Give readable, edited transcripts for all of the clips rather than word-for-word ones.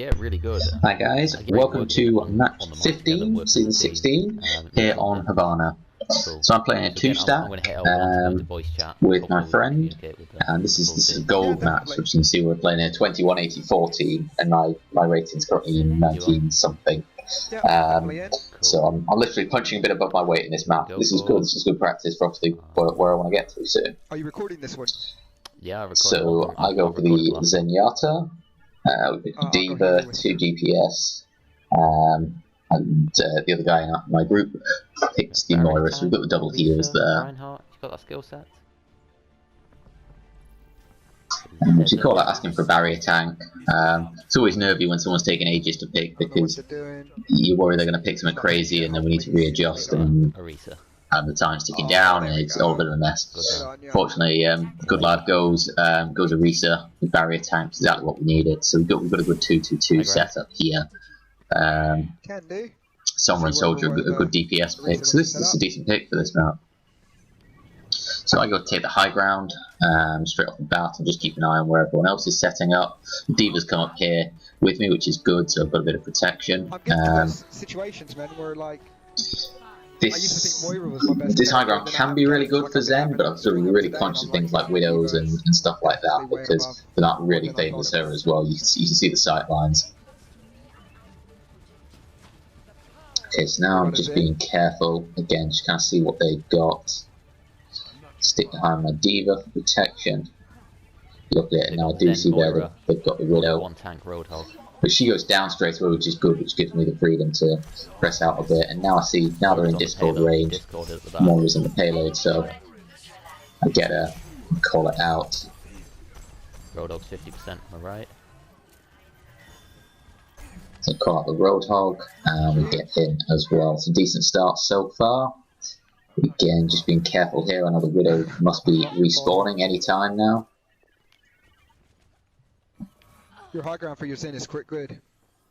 Yeah, really good. Hi guys, welcome to match 15, season 16, here on Havana. Cool. So I'm playing a two-stack with my friend, and this is a gold match, which you can see we're playing a 21-80-14, and my rating's currently 19 something. So I'm literally punching a bit above my weight in this map. This is good. This is good practice for obviously where I want to get to soon. Are you recording this one? Yeah, I so I go for the Zenyatta. We've got Diva, 2 DPS, and the other guy in my group picks the Moira, so we've got the double heals there. Reinhardt, you've got that skill set. What you call that, asking for a barrier tank. It's always nervy when someone's taking ages to pick because you worry they're going to pick something crazy and then we need to readjust and the time's ticking down and it's all a bit of a mess. Fortunately, good lad goes Arisa with barrier tanks, exactly what we needed. So we've got a good 2-2-2 setup here. Sombra and Soldier, a good DPS pick. So this is a decent pick for this map. So I go take the high ground straight off the bat and just keep an eye on where everyone else is setting up. Diva's come up here with me, which is good, so I've got a bit of protection. Situations, man, where like this high ground can be really good for Zen, but I'm sort of really conscious of things like Widows and stuff like that because they're not really famous her as well. You can see the sight lines. Okay, so now I'm just being careful again, just kind of see what they've got. Stick behind my Diva for protection. Luckily, now I do see there they've got the Widow. One tank Roadhog. But she goes down straight away, which is good, which gives me the freedom to press out a bit. And now I see, now they're in Discord range, Moira's in the payload, so I get her, call it out. Roadhog's 50%, am I right? So call out the Roadhog, and we get him as well. It's a decent start so far. Again, just being careful here, I know the Widow must be respawning any time now. Your high ground for your Zen is quick grid.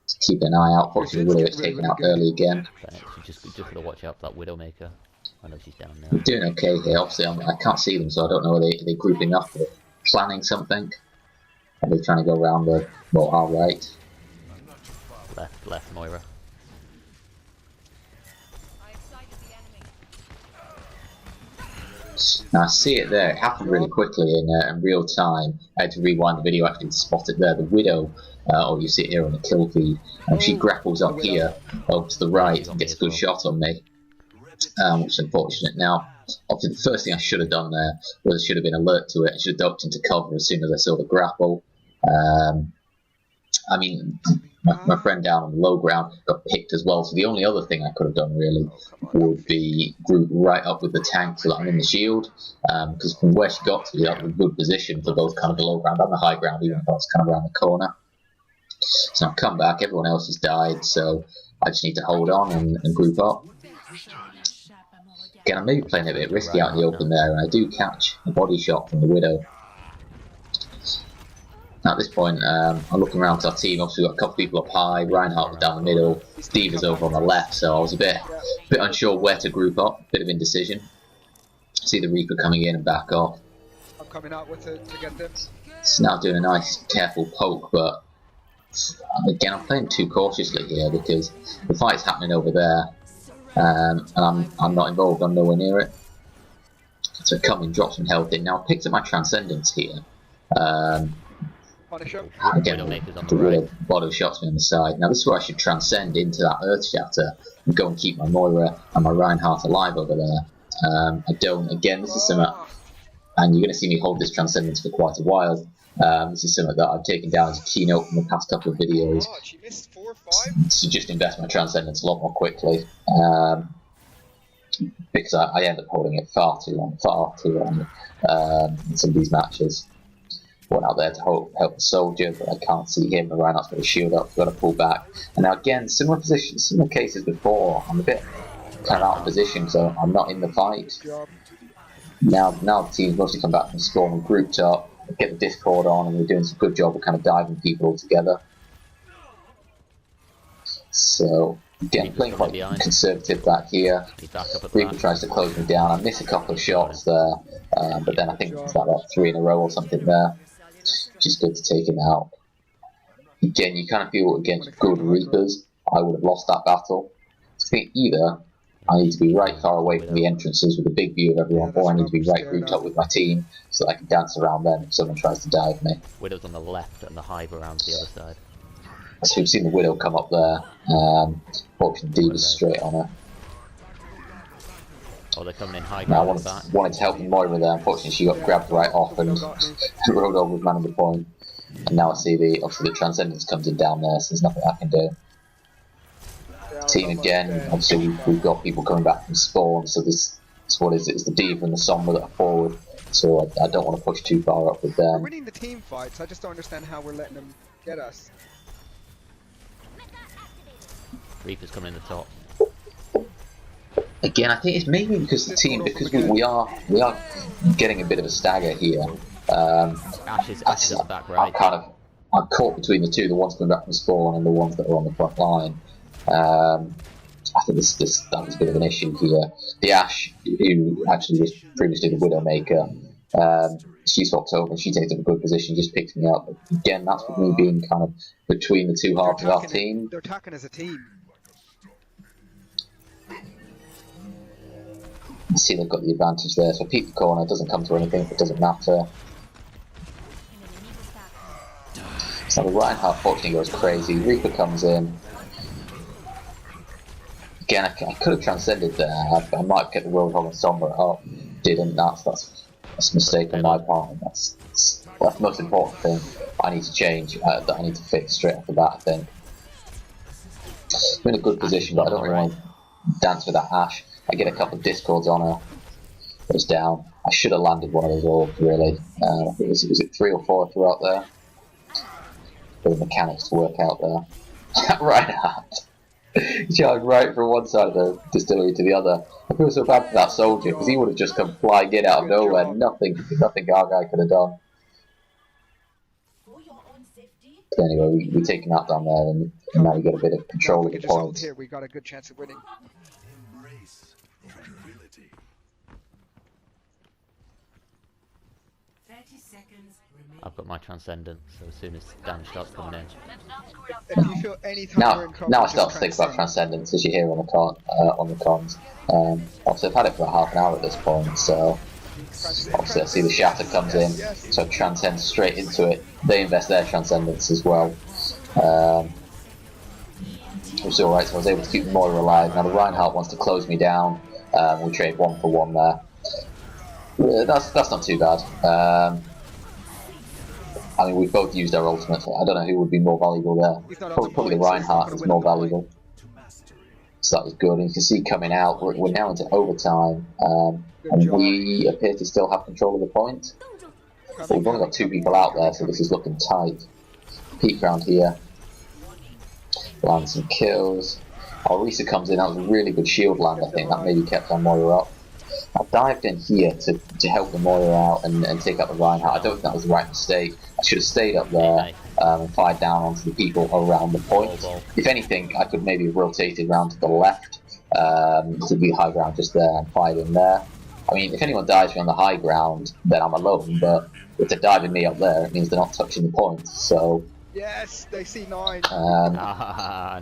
Just keep an eye out. Fortunately, Widow gets taken out early again. Just gotta watch out for that Widowmaker. I know she's down there. We're doing okay here. Obviously, I can't see them, so I don't know. Are they grouping up or planning something? Are they trying to go around the our right? Left, Moira. Now I see it there. It happened really quickly in real time. I had to rewind the video actually to spot it there. The Widow, or you see it here on the kill feed, and she grapples up here over to the right and gets a good shot on me, which is unfortunate. Now, obviously the first thing I should have done there was I should have been alert to it. I should have ducked into cover as soon as I saw the grapple. I mean, my friend down on the low ground got picked as well, so the only other thing I could have done really would be group right up with the tank so that I'm in the shield, because from where she got to, that was a good position for both kind of the low ground and the high ground, even if I was kind of around the corner. So I've come back, everyone else has died, so I just need to hold on and group up. Again, I'm maybe playing a bit risky out in the open there, and I do catch a body shot from the Widow. Now at this point, I'm looking around to our team. Obviously, we've got a couple of people up high. Reinhardt was down the middle. Diva's over on the left, so I was a bit unsure where to group up. Bit of indecision. See the Reaper coming in and back off. I'm coming out with it to get them. It's now doing a nice, careful poke, but again, I'm playing too cautiously here because the fight's happening over there, and I'm not involved. I'm nowhere near it. So I come and drop some health in. Now I picked up my Transcendence here. Again, the right. Bottle shots me on the side. Now this is where I should transcend into that Earth Shatter and go and keep my Moira and my Reinhardt alive over there. I don't. Again, this is something, and you're going to see me hold this Transcendence for quite a while. This is something that I've taken down as a keynote from the past couple of videos. To just invest my Transcendence a lot more quickly. Because I end up holding it far too long in some of these matches. Went out there to help the Soldier, but I can't see him. The Reinhardt's got a shield up, got to pull back. And now again, similar positions, similar cases before. I'm a bit kind of out of position, so I'm not in the fight. Now the team's mostly come back from spawn and grouped up, get the Discord on, and we're doing some good job of kind of diving people all together. So again, playing quite conservative back here. Reaper tries to close me down. I miss a couple of shots there, but then I think it's like 3 in a row or something there. Which is good to take him out. again, you kind of feel against good Reapers, I would have lost that battle. I think either I need to be right far away from the entrances with a big view of everyone, or I need to be right rooftop with my team so that I can dance around them if someone tries to dive me. Widow's on the left and the Hive around the other side. So we've seen the Widow come up there. Fortunately, D was straight on her. Oh, they're coming in high Now, I ground back. wanted to help Moira there. Unfortunately, she got grabbed right off and rode over with man of the point. And now I see obviously the Transcendence comes in down there, so there's nothing I can do. Team again, obviously we've got people coming back from spawn, so this what is it? It's the Diva and the Sombra that are forward, so I don't want to push too far up with them. We're winning the team fights, I just don't understand how we're letting them get us. Reaper's coming in the top. Again, I think it's maybe because the team, because we are getting a bit of a stagger here. Ash is at the back right. I'm caught between the two, the ones coming back from spawn and the ones that are on the front line. I think that was a bit of an issue here. The Ash, who actually was previously the Widowmaker, she swaps over and she takes up a good position, just picks me up. Again, that's with me being kind of between the two halves of our team. They're attacking as a team. You see they've got the advantage there, so I peek the corner, it doesn't come to anything, it doesn't matter. So the Reinhardt fortunately goes crazy, Reaper comes in. Again, I could have transcended there, I might have kept the Roadhog and Sombra up, didn't, that's a mistake on my part, and that's the most important thing I need to change, that I need to fix straight off the bat, I think. I'm in a good position, but I don't really want to dance with that Ash. I get a couple of discords on her, goes down. I should have landed one of those orbs, really. Was it 3 or 4 if you're out there? The mechanics to work out there. Reinhardt! He charged right from one side of the distillery to the other. I feel so bad for that soldier, because he would have just come flying in out of nowhere. Nothing our guy could have done. But anyway, we're taking that down there, and now we get a bit of control of the points. Here, we got a good chance of winning. I've got my Transcendence, so as soon as damage starts coming in. If you feel any time now I start to think about Transcendence, as you hear on the comms. Obviously I've had it for about half an hour at this point, so obviously I see the Shatter comes in, so I transcend straight into it. They invest their Transcendence as well. Which is alright, so I was able to keep Moira alive. Now the Reinhardt wants to close me down. We trade 1 for 1 there. That's not too bad. I mean, we've both used our ultimate. I don't know who would be more valuable there. Probably the Reinhardt is more valuable. So that was good. And you can see coming out, we're now into overtime, and we appear to still have control of the point. But we've only got 2 people out there, so this is looking tight. Peek round here. Land some kills. Risa comes in, that was a really good shield land, I think. That maybe kept our Moira up. I dived in here to help the Moira out and take out the Reinhardt. I don't think that was the right mistake. I should have stayed up there and fired down onto the people around the point. If anything, I could maybe have rotated round to the left to the high ground just there and fired in there. I mean, if anyone dives me on the high ground, then I'm alone, but if they're diving me up there, it means they're not touching the point, so... Yes, they see 9.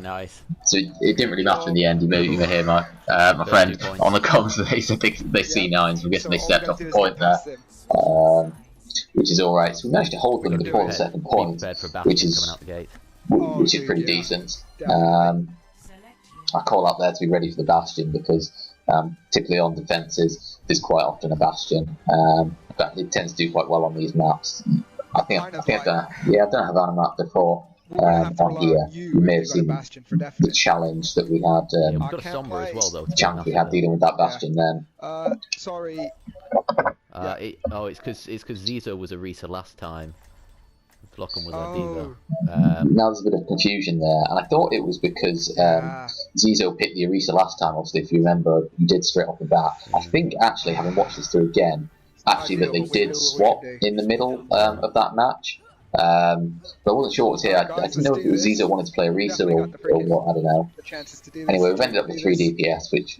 Nice. So it didn't really matter in the end. You may hear my friend on the comms. They said they see 9s. I'm guessing they stepped off the point there, which is all right. So we managed to hold them before the second point, which is pretty decent. I call out there to be ready for the Bastion because typically on defences there's quite often a Bastion. But it tends to do quite well on these maps. I think I've done a Havana map before on here. You may have seen the challenge that we had. We've got a Sombra as well, though. The challenge we had dealing with that Bastion then. Sorry. It's because Zizo was a Risa last time. Flocken was our Diva. Now there's a bit of confusion there, and I thought it was because Zizo picked the Orisa last time. Obviously, if you remember, he did straight off the bat. I think actually, having watched this through again, that they did swap in the middle of that match. But I wasn't sure what was here. I didn't know if it was Zizo wanted to play Orisa or what. I don't know. Anyway, we've ended up with 3 DPS, which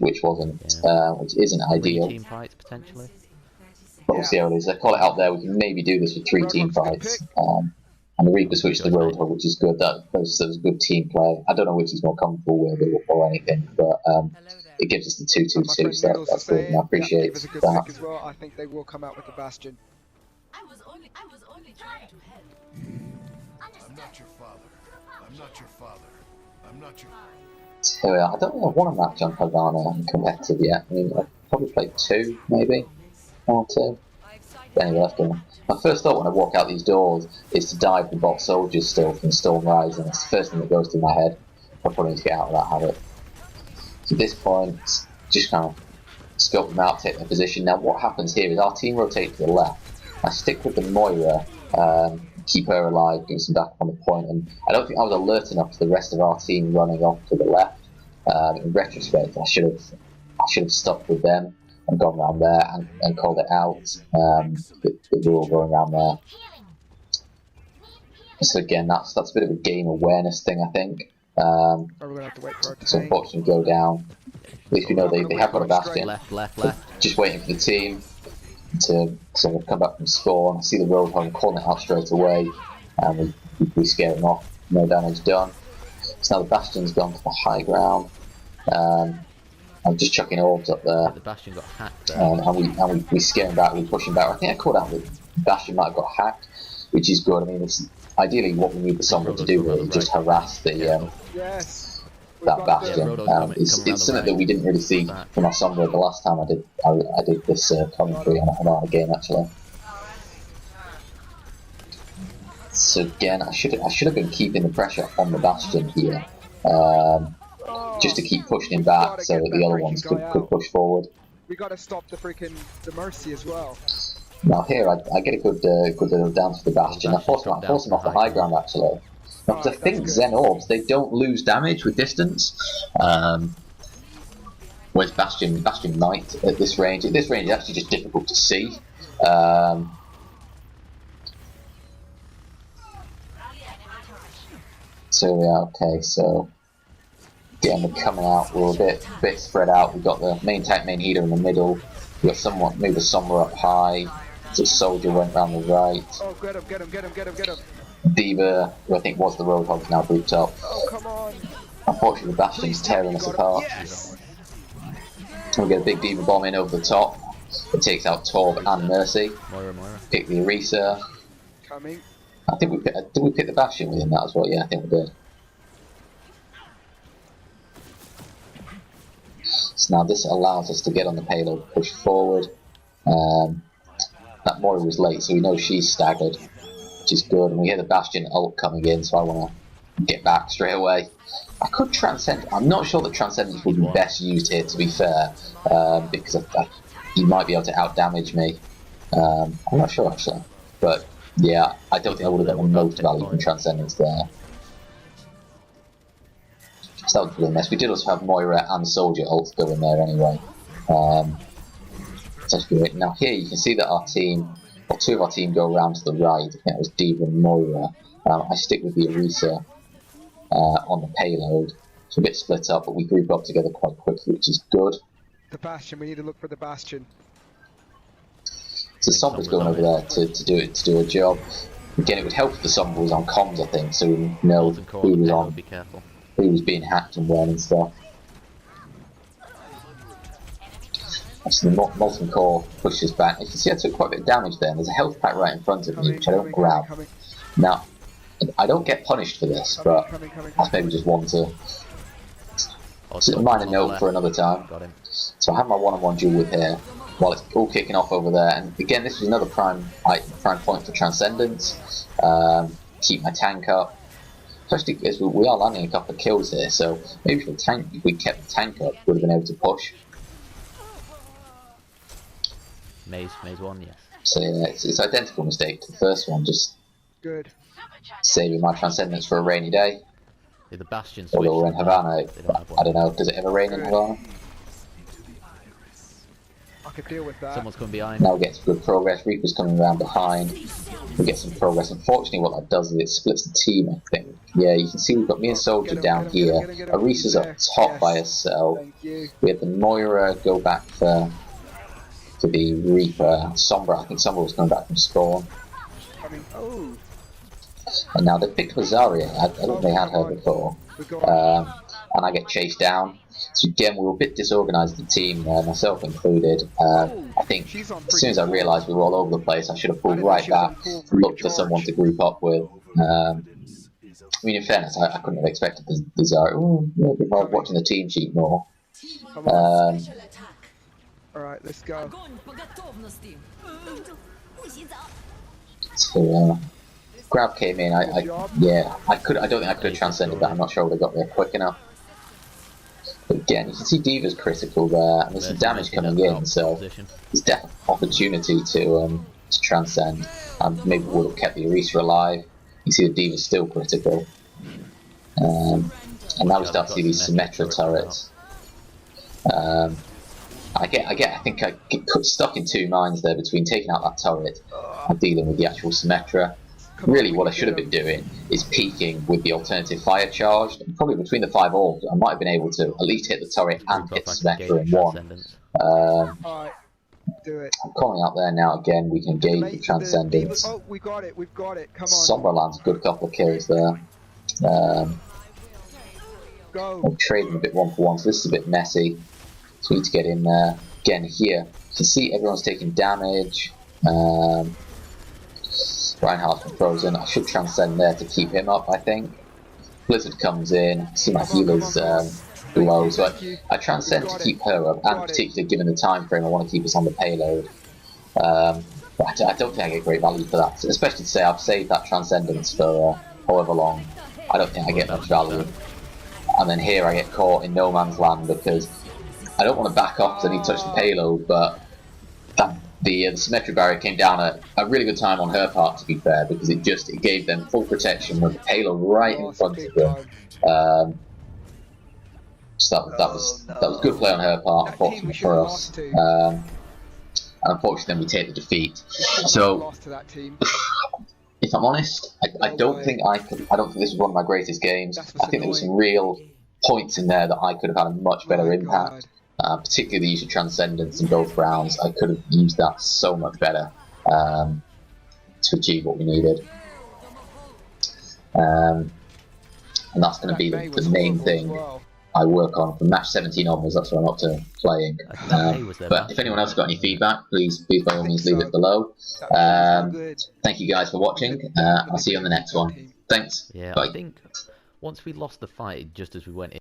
isn't ideal. Team fights potentially. But we'll see how it is. I call it out there. We can maybe do this with 3 team fights. And the Reaper switched to Roadhog, which is good. That was good team play. I don't know which he's more comfortable with or anything, but it gives us the 2-2-2, so that's good. And I appreciate Diva's a good pick as well. I think they will come out with the Bastion. I was only trying to help. I'm not your father. I'm not your father. I'm not your. So I don't think I've won a match on Havana competitive yet. I mean, I've probably played 2, maybe 1 or 2. But anyway, let's go. My first thought when I walk out these doors is to dive the bot soldiers still from Storm Rising. It's the first thing that goes through my head. I probably need to get out of that habit. So at this point, just kind of scope them out, take their position. Now what happens here is our team rotate to the left. I stick with the Moira, keep her alive, give some back on the point, and I don't think I was alert enough to the rest of our team running off to the left. In retrospect, I should have stopped with them and gone around there and called it out. That we were all going around there. So again, that's a bit of a game awareness thing, I think. We're gonna have to wait for our So tank. unfortunately go down. At least we know they have got a Bastion. Left. Just waiting for the team to sort of come back from spawn. I see the Roadhog calling it out straight away, and we scare them off. No damage done. So now the Bastion's gone to the high ground. I'm just chucking orbs up there. The Bastion got hacked there. And we scare him back, we push him back. I think I called out that Bastion might have got hacked, which is good. I mean, it's ideally what we need the Sombra to do here is just harass the Yes. that Bastion. It's something that we didn't really see from our Sombra the last time I did this commentary on our game actually. So again, I should have been keeping the pressure on the Bastion here, just to keep pushing him back so that the other ones could push forward. We gotta stop the Mercy as well. Now here, I get a good little dance for the Bastion. I force him off the high ground actually. Now, because I think Zen Orbs, they don't lose damage with distance, whereas Bastion might at this range. At this range, it's actually just difficult to see. So yeah, okay, so again we're coming out, we're a bit spread out. We've got the main tank, main healer in the middle. We've got somewhat maybe the Sombra up high. The soldier went round the right. Oh, get him. Diva, who I think was the Roadhog's now grouped up. Oh, come on. Unfortunately, the Bastion's tearing us apart. Yes. We get a big Diva bomb in over the top. It takes out Torb and Mercy. Moira. Pick the Orisa. Coming. I think did we pick the Bastion within that as well? Yeah, I think we did. So now this allows us to get on the payload, push forward. That Moira was late, so we know she's staggered, which is good. And we hear the Bastion ult coming in, so I want to get back straight away. I could Transcend. I'm not sure that Transcendence would be best used here, to be fair, because he might be able to out damage me. I'm not sure actually, but yeah, I don't think I would have got the most value from Transcendence there. So that was really nice. We did also have Moira and Soldier ults going there anyway. That's great. Now here you can see that our team, or two of our team, go around to the right. I think it was Diva and Moira. I stick with the Orisa on the payload. So a bit split up, but we group up together quite quickly, which is good. The Bastion, we need to look for the Bastion. So Sombra's going over there to do a job. Again, it would help if the Sombra was on comms, I think, so we know who was on, be careful. who was being hacked and when and stuff. Actually, the Molten Core pushes back. You can see I took quite a bit of damage there, and there's a health pack right in front of me, which I don't grab. Now, I don't get punished for this, but that's maybe just one to... It's a minor note for another time. Got him. So I have my one-on-one duel with here, while it's all kicking off over there. And again, this is another prime point for Transcendence. Keep my tank up. Especially because we are landing a couple of kills here, so maybe if we kept the tank up, we would have been able to push. Maze 1, yes. So yeah, it's identical mistake to the first one, just Good. saving my Transcendence for a rainy day. Yeah, the Bastion Although we're in Havana, I don't know, does it ever rain in Good. Havana? I could deal with that. Someone's coming behind. Now we get some good progress. Reaper's coming around behind. We get some progress. Unfortunately, what that does is it splits the team, I think. Yeah, you can see we've got me and Soldier down here. Orisa's up top by herself. Thank you. We have the Moira go back for the Reaper. Sombra, I think Sombra was coming back from spawn. Coming. Oh. And now they picked Rosaria. I don't think they had her before. We got And I get chased down. So again, we were a bit disorganised, the team, myself included. I think she's on as soon as I realised we were all over the place, I should have I pulled didn't right think she was on back, full free looked for someone to charge. group up with. I mean, in fairness, I couldn't have expected the Zarya. Ooh, maybe if I was watching the team sheet more. Come on. Um, Special attack. Alright, let's go. Огонь по готовности. so, grab came in. Yeah, I don't think I could have transcended that. I'm not sure I would have got there quick enough. But again, you can see Diva's critical there, and there's some damage coming in, so there's definitely opportunity to transcend. Maybe would have kept the Orisa alive. You see the Diva's still critical. And now we start to see these Symmetra turrets. I think I get stuck in two minds there between taking out that turret and dealing with the actual Symmetra. Really, what I should have been doing is peeking with the alternative fire charge. And probably between the 5 orbs, I might have been able to at least hit the turret and hit the Symmetra in one. Alright, do it. I'm calling out there now again. We can engage with Transcendence. Oh, we got it, we've got it. Come on. Sombra lands a good couple of kills there. Go. I'm trading a bit 1-for-1, so this is a bit messy. So we need to get in there. Again, here, you can see everyone's taking damage. Reinhardt's been frozen. I should transcend there to keep him up, I think. Blizzard comes in. I see my healer's low, so I transcend to keep her up, and particularly given the time frame, I want to keep us on the payload. But I don't think I get great value for that, especially to say I've saved that transcendence for however long. I don't think I get much value. And then here I get caught in no man's land because I don't want to back off because I need to touch the payload, but the symmetry barrier came down at a really good time on her part, to be fair, because it gave them full protection with the payload right in front of them. So that was good play on her part, unfortunately for us. And unfortunately, then we take the defeat. So, if I'm honest, I don't think this was one of my greatest games. I think there were some real points in there that I could have had a much better impact. Particularly the use of Transcendence in both rounds. I could have used that so much better to achieve what we needed. And that's going to be the main thing I work on from match 17 onwards. That's what I'm up to playing. But if anyone else got any feedback, please by all means leave it below. Thank you guys for watching. I'll see you on the next one. Thanks. Yeah, Bye. I think once we lost the fight, just as we went in.